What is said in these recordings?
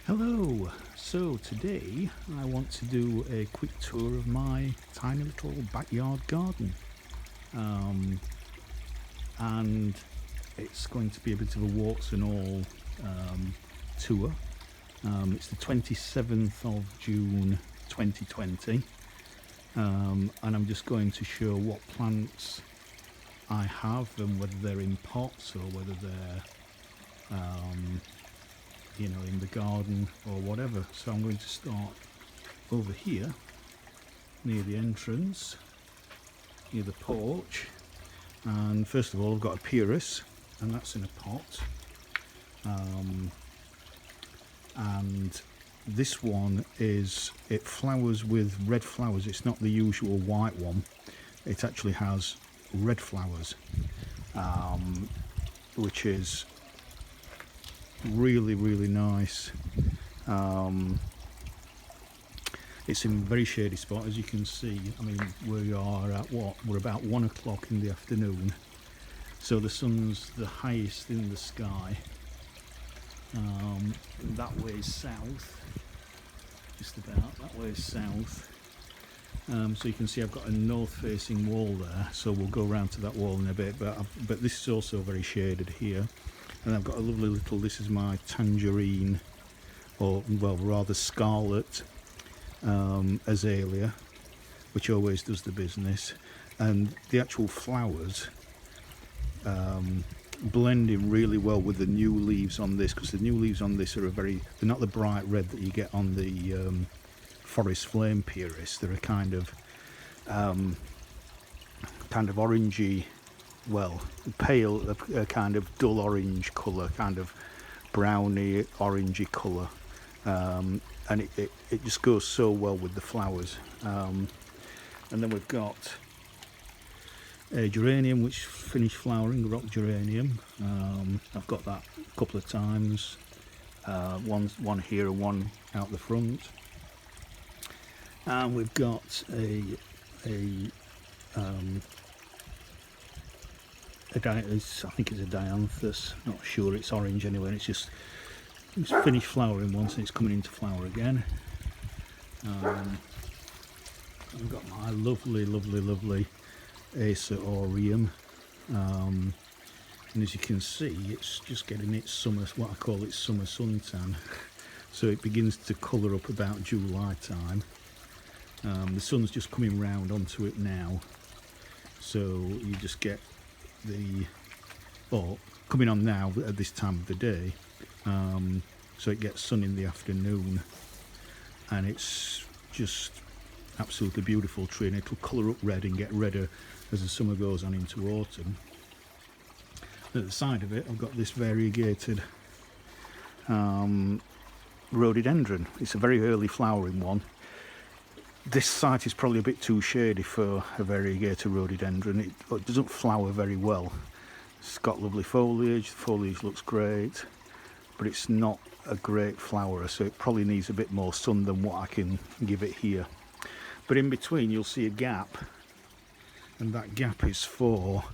Hello, so today I want to do a quick tour of my tiny little backyard garden, and it's going to be a bit of a warts and all tour. It's the 27th of June 2020, and I'm just going to show what plants I have and whether they're in pots or whether they're in the garden or whatever. So I'm going to start over here near the entrance, near the porch, and first of all I've got a pyrus, and that's in a pot, and this one it flowers with red flowers. It's not the usual white one, it actually has red flowers, which is really nice. It's in a very shady spot, as you can see. I mean, we are at we're about 1 o'clock in the afternoon, so the sun's the highest in the sky. That way is south, just about that way is south. So you can see I've got a north facing wall there, so we'll go around to that wall in a bit, but this is also very shaded here. And I've got a lovely little, this is my tangerine, or well rather scarlet azalea, which always does the business. And the actual flowers blend in really well with the new leaves on this, because the new leaves on this are they're not the bright red that you get on the forest flame pyrus. They're a kind of orangey, well, pale, a kind of dull orange colour, kind of browny orangey colour, and it just goes so well with the flowers. And then we've got a geranium which finished flowering, rock geranium. I've got that a couple of times, one here and one out the front. And we've got I think it's a Dianthus, not sure, it's orange anyway, and it's finished flowering once and it's coming into flower again. I've got my lovely Acer aureum, and as you can see it's just getting its summer, what I call its summer suntan. So it begins to colour up about July time. The sun's just coming round onto it now, so you just get coming on now at this time of the day, so it gets sun in the afternoon, and it's just absolutely beautiful tree, and it'll colour up red and get redder as the summer goes on into autumn. At the side of it I've got this variegated rhododendron. It's a very early flowering one. This site is probably a bit too shady for a variegated rhododendron. It doesn't flower very well. It's got lovely foliage, the foliage looks great, but it's not a great flowerer, so it probably needs a bit more sun than what I can give it here. But in between you'll see a gap, and that gap is for,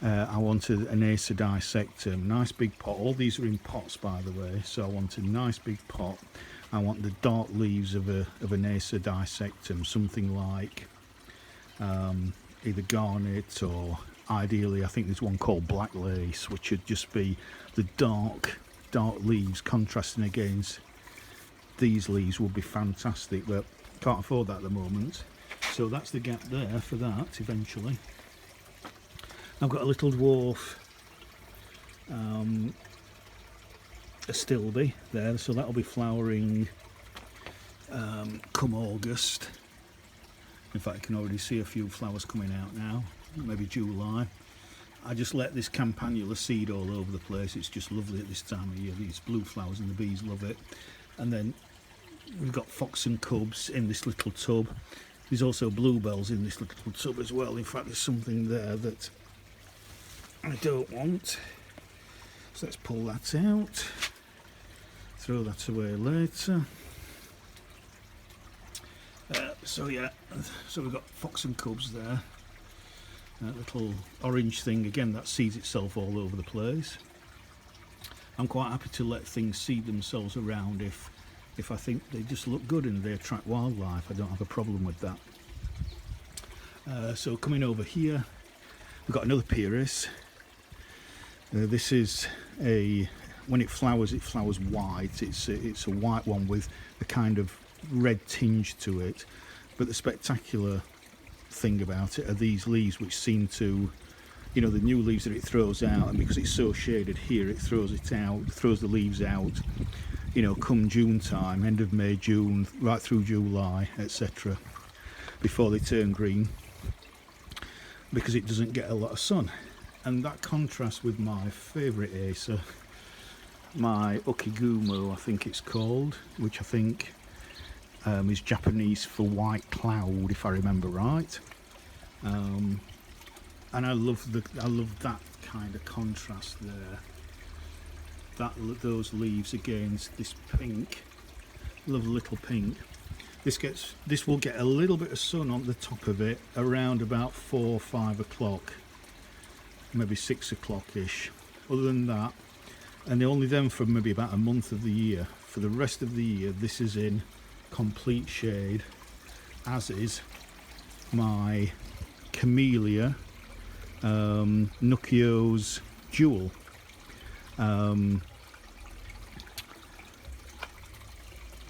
I wanted an Acer dissectum, nice big pot. All these are in pots, by the way, so I want a nice big pot. I want the dark leaves of an Acer dissectum, something like either garnet, or ideally I think there's one called black lace, which would just be the dark leaves contrasting against these leaves would be fantastic, but can't afford that at the moment. So that's the gap there for that eventually. I've got a little dwarf astilbe there, so that'll be flowering come August. In fact, I can already see a few flowers coming out now, maybe July. I just let this campanula seed all over the place. It's just lovely at this time of year, these blue flowers, and the bees love it. And then we've got fox and cubs in this little tub. There's also bluebells in this little tub as well. In fact, there's something there that I don't want, so let's pull that out, throw that away later. So yeah, so we've got fox and cubs there. That little orange thing, again, that seeds itself all over the place. I'm quite happy to let things seed themselves around if I think they just look good and they attract wildlife. I don't have a problem with that. So coming over here, we've got another Pyrrhus. This is when it flowers white. It's a white one with a kind of red tinge to it. But the spectacular thing about it are these leaves, which seem to, the new leaves that it throws out, and because it's so shaded here, it throws the leaves out, come June time, end of May, June, right through July, etc., before they turn green, because it doesn't get a lot of sun. And that contrasts with my favourite Acer, my Okigumo, I think it's called, which I think is Japanese for white cloud, if I remember right. And I love that kind of contrast there. Those leaves against this pink. Love little pink. This will get a little bit of sun on the top of it around about 4 or 5 o'clock, maybe 6 o'clock-ish. Other than that, and only then for maybe about a month of the year. For the rest of the year, this is in complete shade, as is my Camellia Nucchio's Jewel.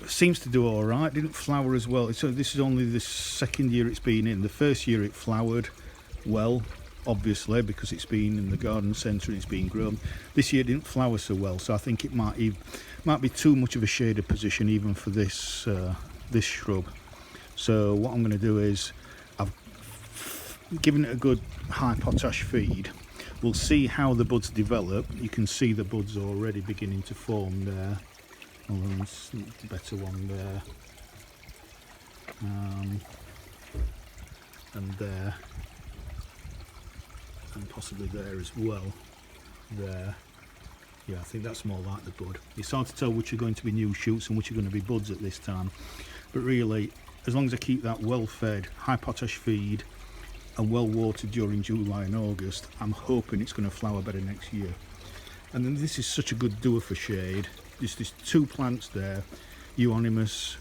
Seems to do all right. Didn't flower as well. So this is only the second year it's been in. The first year it flowered well, obviously, because it's been in the garden centre and it's been grown. This year it didn't flower so well, so I think it might be too much of a shaded position even for this this shrub. So what I'm going to do is, I've given it a good high potash feed. We'll see how the buds develop. You can see the buds already beginning to form there. Oh, there's a better one there, and there, and possibly there as well. There, yeah, I think that's more like the bud. It's hard to tell which are going to be new shoots and which are going to be buds at this time, but really, as long as I keep that well-fed, high potash feed and well watered during July and August, I'm hoping it's going to flower better next year. And then this is such a good doer for shade. There's 2 plants there, Euonymus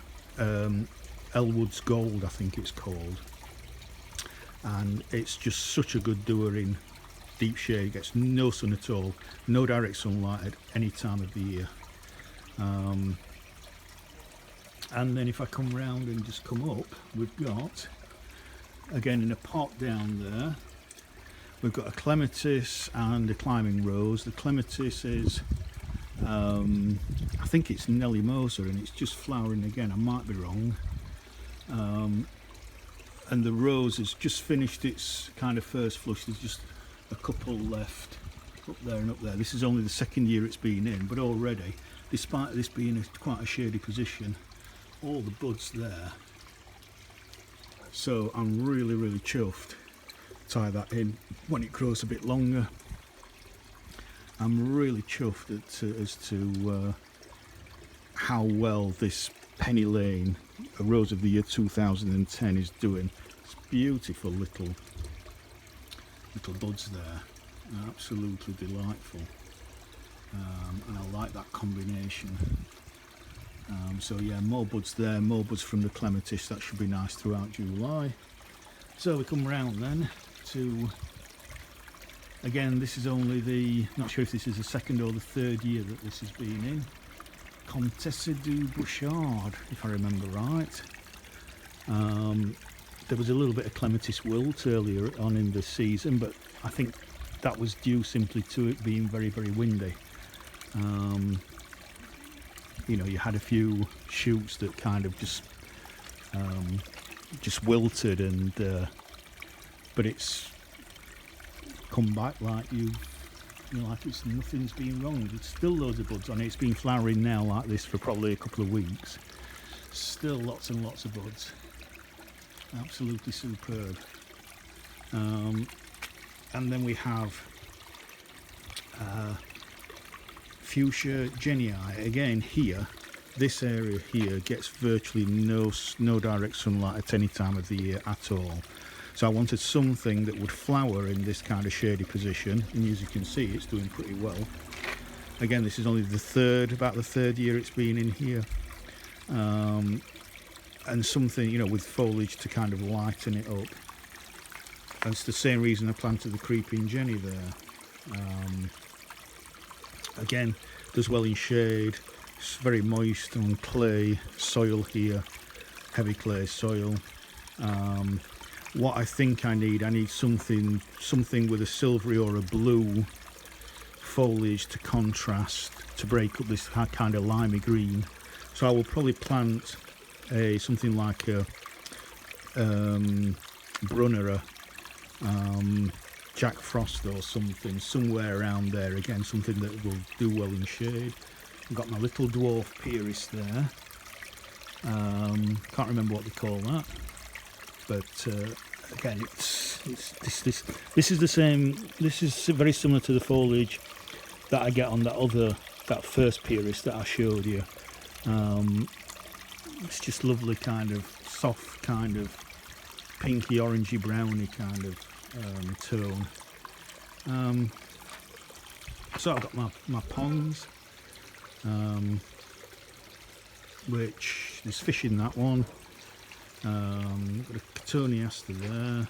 Elwood's Gold, I think it's called, and it's just such a good doer in deep shade. It gets no sun at all, no direct sunlight at any time of the year. And then if I come round and just come up, we've got, again in a pot down there, we've got a Clematis and a climbing rose. The Clematis is I think it's Nelly Moser, and it's just flowering again. I might be wrong. And the rose has just finished its kind of first flush. There's just a couple left up there and up there. This is only the second year it's been in, but already, despite this being quite a shady position, all the buds there. So I'm really, really chuffed. Tie that in when it grows a bit longer. I'm really chuffed as to how well this Penny Lane, a rose of the year 2010, is doing. It's beautiful little buds there, absolutely delightful, and I like that combination. So yeah, more buds there, more buds from the Clematis. That should be nice throughout July. So we come round then to, again, this is only not sure if this is the second or the third year that this has been in. Comtesse du Bouchard, if I remember right. There was a little bit of Clematis wilt earlier on in the season, but I think that was due simply to it being very, very windy. You had a few shoots that kind of just wilted, and but it's come back like like it's nothing's been wrong. There's still loads of buds on it. It's been flowering now like this for probably a couple of weeks. Still lots and lots of buds. Absolutely superb. And then we have Fuschia Jenny. Again here, this area here gets virtually no direct sunlight at any time of the year at all. So I wanted something that would flower in this kind of shady position, and as you can see, it's doing pretty well. Again, this is only about the third year it's been in here. And something, you know, with foliage to kind of lighten it up. And it's the same reason I planted the Creeping Jenny there. Again, does well in shade. It's very moist on clay soil here, heavy clay soil. What I think I need something with a silvery or a blue foliage to contrast, to break up this kind of limey green. So I will probably plant something like a Brunner, Jack Frost or something, somewhere around there. Again, something that will do well in shade. I've got my little dwarf Pieris there. Can't remember what they call that, but again, this is the same. This is very similar to the foliage that I get on that first Pieris that I showed you. It's just lovely, kind of soft, kind of pinky, orangey, browny kind of tone. So I've got my ponds, which there's fish in that one. Got a Cotoneaster there,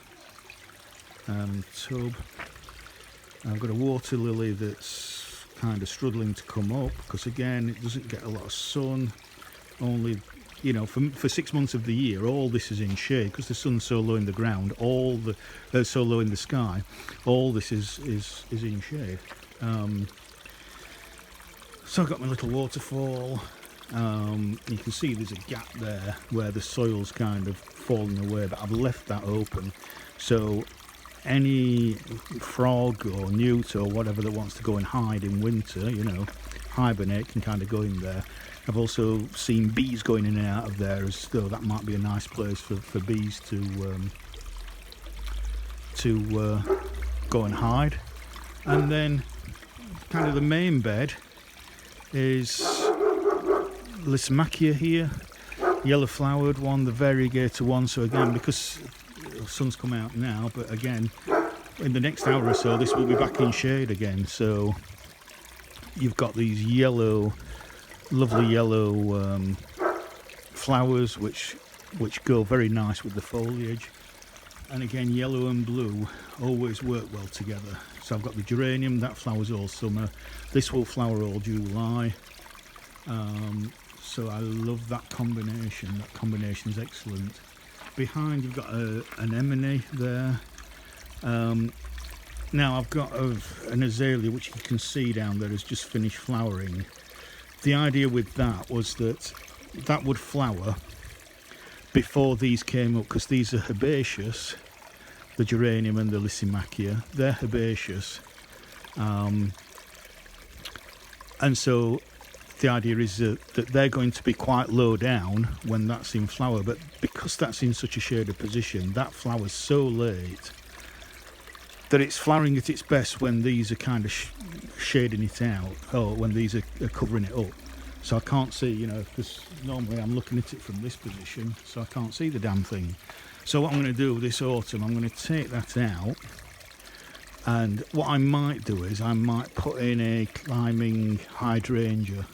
tub. I've got a water lily that's kind of struggling to come up because again it doesn't get a lot of sun. Only, you know, for 6 months of the year, all this is in shade because the sun's so low in the ground. So low in the sky. All this is in shade. So I've got my little waterfall. You can see there's a gap there where the soil's kind of fallen away, but I've left that open. So any frog or newt or whatever that wants to go and hide in winter, you know, hibernate, can kind of go in there. I've also seen bees going in and out of there, as though that might be a nice place for bees to go and hide. And then kind of the main bed is Lysimachia here, yellow flowered one, the variegator one. So again, because the sun's come out now, but again in the next hour or so this will be back in shade again. So you've got these yellow, lovely yellow flowers which go very nice with the foliage, and again yellow and blue always work well together. So I've got the geranium that flowers all summer. This will flower all July. So I love that combination. That combination is excellent. Behind you've got an anemone there. Now I've got an azalea which you can see down there has just finished flowering. The idea with that was that would flower before these came up, because these are herbaceous, the geranium and the Lysimachia. They're herbaceous. And so the idea is that they're going to be quite low down when that's in flower, but because that's in such a shaded position, that flowers so late that it's flowering at its best when these are kind of shading it out, or when these are covering it up. So I can't see, you know, because normally I'm looking at it from this position, so I can't see the damn thing. So what I'm going to do this autumn, I'm going to take that out, and what I might do is I might put in a climbing hydrangea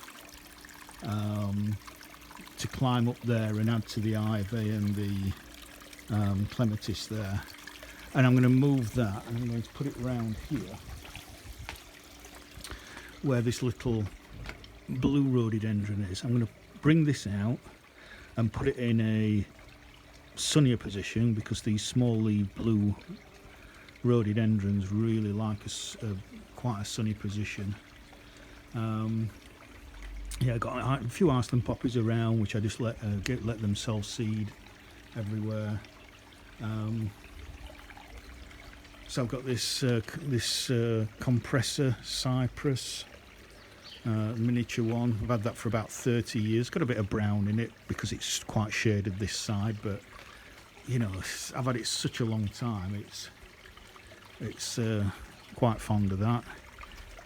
to climb up there and add to the ivy and the clematis there. And I'm going to move that, and I'm going to put it round here where this little blue rhododendron is. I'm going to bring this out and put it in a sunnier position, because these small leaf blue rhododendrons really like quite a sunny position. Yeah, I got a few Iceland poppies around, which I just let them self-seed everywhere. So I've got this compressor cypress, miniature one. I've had that for about 30 years. Got a bit of brown in it because it's quite shaded this side, but you know, I've had it such a long time. It's quite fond of that.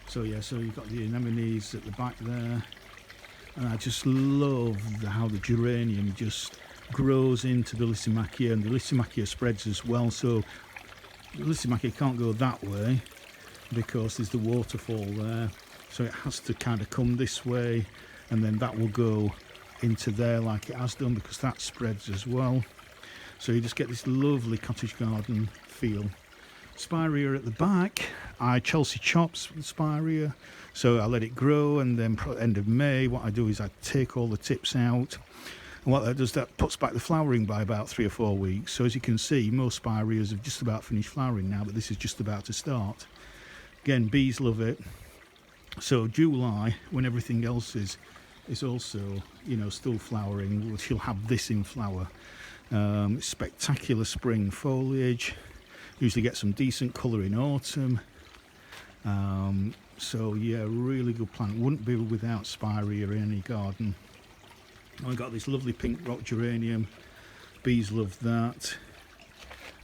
So yeah, so you've got the anemones at the back there, and I just love how the geranium just grows into the Lysimachia, and the Lysimachia spreads as well. So the Lysimachia can't go that way because there's the waterfall there, so it has to kind of come this way, and then that will go into there like it has done, because that spreads as well. So you just get this lovely cottage garden feel. Spirea at the back, I Chelsea chops spirea, so I let it grow, and then end of May what I do is I take all the tips out, and what that does, that puts back the flowering by about 3 or 4 weeks. So as you can see, most spireas have just about finished flowering now, but this is just about to start. Again, bees love it. So July, when everything else is also, you know, still flowering, she'll have this in flower. Spectacular spring foliage. Usually get some decent colour in autumn. So yeah, really good plant. Wouldn't be without spirea in any garden. I've got this lovely pink rock geranium. Bees love that.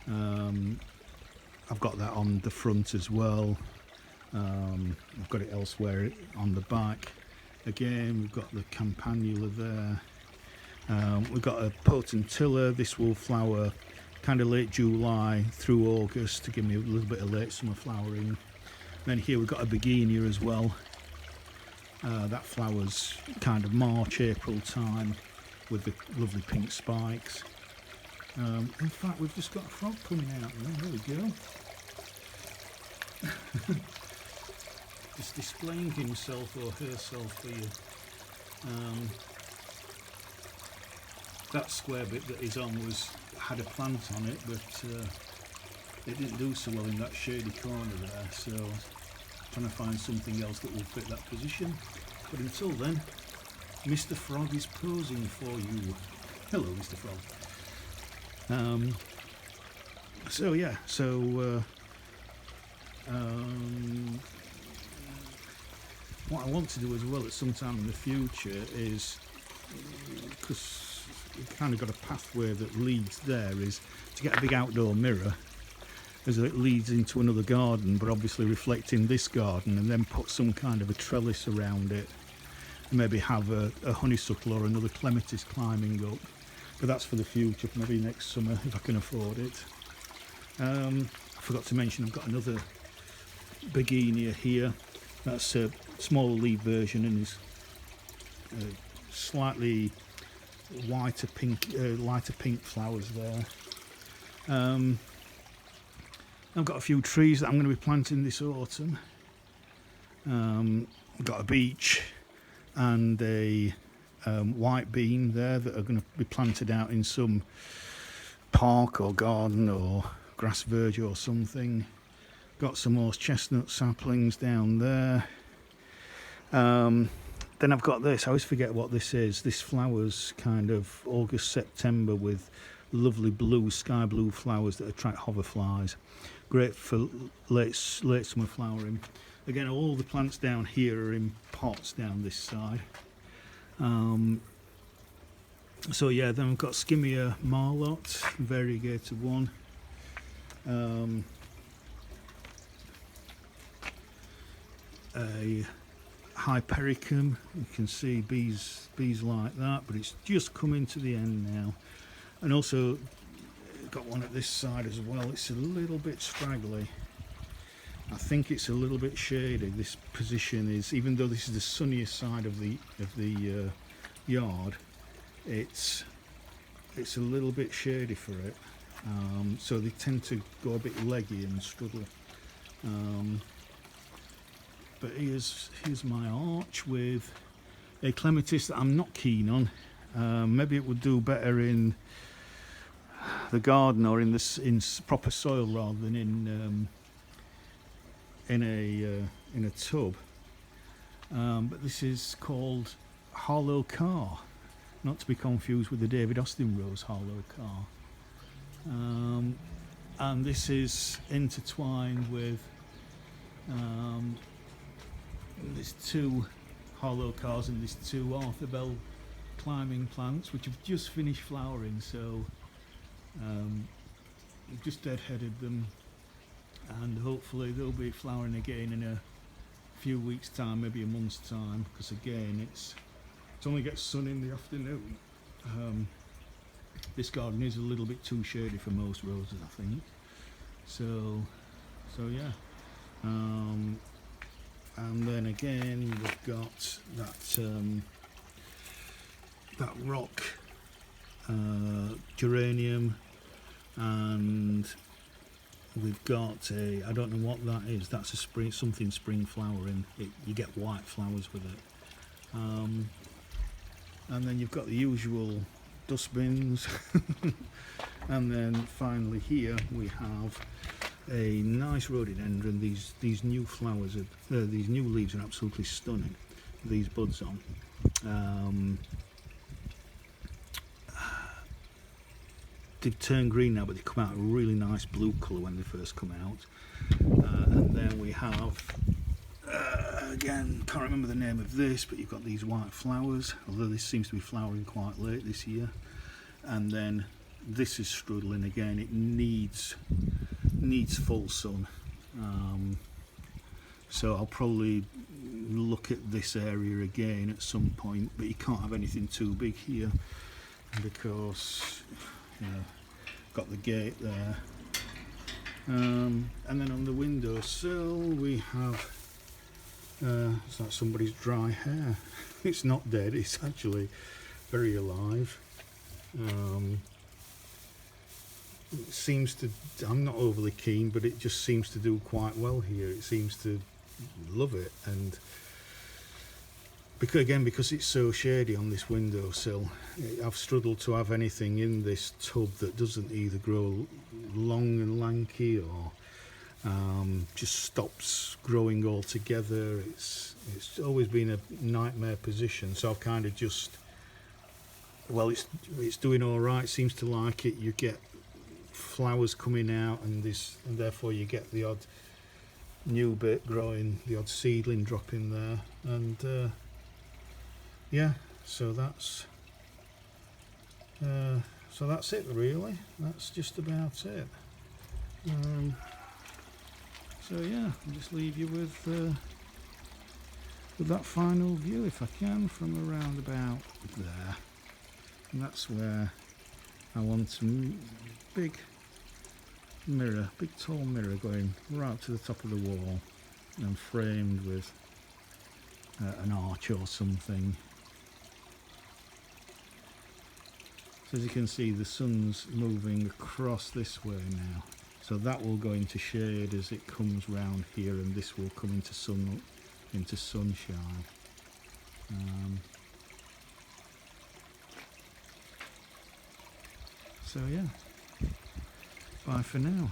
I've got that on the front as well. I've got it elsewhere on the back. Again, we've got the campanula there. We've got a potentilla. This will flower kind of late July through August to give me a little bit of late summer flowering. Then here we've got a begonia as well. That flowers kind of March, April time with the lovely pink spikes. In fact, we've just got a frog coming out there. There we go. Just displaying himself or herself for you. That square bit that he's on had a plant on it, but it didn't do so well in that shady corner there, so trying to find something else that will fit that position. But until then, Mr. Frog is posing for you. Hello, Mr. Frog. So yeah, what I want to do as well at some time in the future is, because we've kind of got a pathway that leads there, is to get a big outdoor mirror as it leads into another garden, but obviously reflecting this garden, and then put some kind of a trellis around it, and maybe have a honeysuckle or another clematis climbing up. But that's for the future, maybe next summer if I can afford it. I forgot to mention I've got another begonia here. That's a smaller leaf version and is slightly lighter pink flowers there. I've got a few trees that I'm going to be planting this autumn. I've got a beech and a white bean there that are going to be planted out in some park or garden or grass verge or something. Got some horse chestnut saplings down there. Then I've got this. I always forget what this is. This flowers kind of August, September with lovely blue, sky blue flowers that attract hoverflies. Great for late summer flowering. Again, all the plants down here are in pots down this side. So yeah, then we've got Skimmia Marlot, variegated one. A Hypericum, you can see bees like that, but it's just coming to the end now. And also got one at this side as well. It's a little bit straggly. I think it's a little bit shady. This position is, even though this is the sunniest side of the yard, it's a little bit shady for it. So they tend to go a bit leggy and struggle. But here's my arch with a clematis that I'm not keen on. Maybe it would do better in the garden or in proper soil rather than in a tub. But this is called Harlow Car, not to be confused with the David Austin Rose Harlow Car. And this is intertwined with there's 2 Harlow Cars and there's 2 Arthur Bell climbing plants which have just finished flowering, so I've just deadheaded them, and hopefully they'll be flowering again in a few weeks time, maybe a month's time, because again it only gets sun in the afternoon. This garden is a little bit too shady for most roses, I think. So yeah. And then again we've got that rock geranium, and we've got a, I don't know what that is, that's a spring, something spring flowering. You get white flowers with it. And then you've got the usual dustbins. And then finally here we have a nice rhododendron. These new flowers, these new leaves are absolutely stunning. These buds on. They've turned green now, but they come out a really nice blue colour when they first come out. And then we have, again, can't remember the name of this, but you've got these white flowers, although this seems to be flowering quite late this year. And then this is struggling again. It needs full sun. So I'll probably look at this area again at some point, but you can't have anything too big here because, you know, got the gate there. And then on the windowsill we have, it's like somebody's dry hair. It's not dead, it's actually very alive. It seems to, I'm not overly keen, but it just seems to do quite well here. It seems to love it, and because it's so shady on this windowsill, I've struggled to have anything in this tub that doesn't either grow long and lanky or just stops growing altogether. It's always been a nightmare position, so I've kind of just, well, it's doing all right, seems to like it. You get flowers coming out, and therefore you get the odd new bit growing, the odd seedling dropping there, and yeah, so that's it really. That's just about it. So yeah, I'll just leave you with that final view, if I can, from around about there. And that's where I want some big tall mirror going right to the top of the wall and framed with an arch or something. So as you can see, the sun's moving across this way now, so that will go into shade as it comes round here, and this will come into sunshine. So yeah, bye for now.